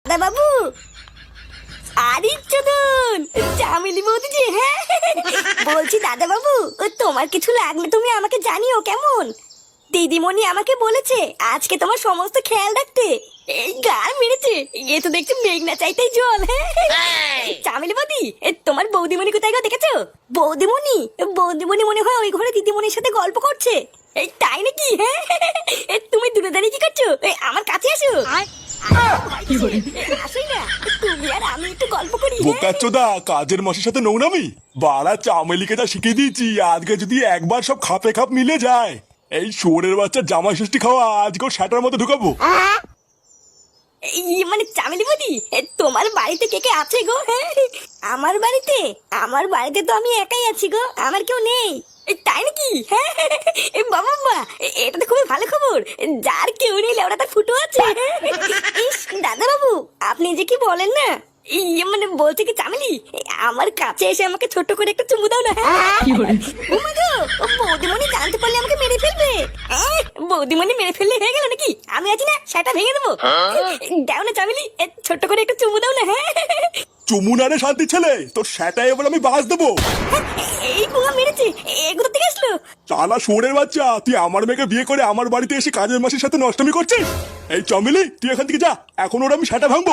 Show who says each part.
Speaker 1: দাদা বাবু। আরে চোদন, চামেলি বৌদি যে। হ্যাঁ বলছি দাদা বাবু, তোমার কিছু লাগলে তুমি আমাকে জানিও কেমন। দিদিমণি আমাকে বলেছে আজকে তোমার সমস্ত খেয়াল রাখতে। এই গাল মেরেছে, এ তো দেখছি মেঘনা চাইতেই জল। হ্যাঁ চামেলি বৌদি, তোমার বৌদিমণি কোথায় গো দেখেছো? বৌদিমণি? বৌদিমণি মনে হয় ওই ঘরে দিদিমণির সাথে গল্প করছে। এই তাই নাকি? হ্যাঁ তুমি দূরে দাঁড়িয়ে কি করছো? আমার কাছে আসো। আসোই না, তুমি আর আমি একটু গল্প করি।
Speaker 2: বোকাচ্চোদা, কাজের মাসের সাথে নোংরামি। বাড়া চামেলিকে যা শিখিয়ে দিয়েছি, আজকে যদি একবার সব খাপে খাপ মিলে যায়, এই শুয়োরের বাচ্চা জামাই ষষ্ঠী খাওয়া আজকে ওর শ্যাটার মধ্যে ঢুকাবো।
Speaker 1: মানে চামেলি বৌদি, তোমার বাড়িতে কে কে আছে গো? হ্যাঁ আমার বাড়িতে তো আমি একাই আছি গো, আমার কেউ নেই। তাই নাকি? হ্যাঁ বাবা বাবা, এটা তো খুবই ভালো খবর। যার কেউ নেই ওরা তার ফুটো আছে। ইস দাদা বাবু, আপনি যে কি বলেন না। মানে বলছে কি চামেলি, আমার কাছে এসে আমাকে ছোট করে একটা চুমু দাও না। বৌদিমণি জানতে পারলে আমাকে মেরে ফেলবে। বৌদিমণি মেরে ফেললে হয়ে গেল নাকি? আমি আছি না, সেটা ভেঙে দেবো। দাও না চামেলি, ছোট্ট করে একটা চুমু দাও না। হ্যাঁ
Speaker 2: চুমু না রে শান্তি ছেলে, তোর শ্যাটায় এবার আমি বাস দেবো।
Speaker 1: এই পুঙা মেরেছে, এগুলো থেকে আসলো।
Speaker 2: শালা শুয়োরের বাচ্চা, তুই আমার মেয়েকে বিয়ে করে আমার বাড়িতে এসে কাজের মাসের সাথে নষ্টমী করছিস। এই চামেলি, তুই এখান থেকে যা, এখন ওর আমি শ্যাটা ভাঙবো।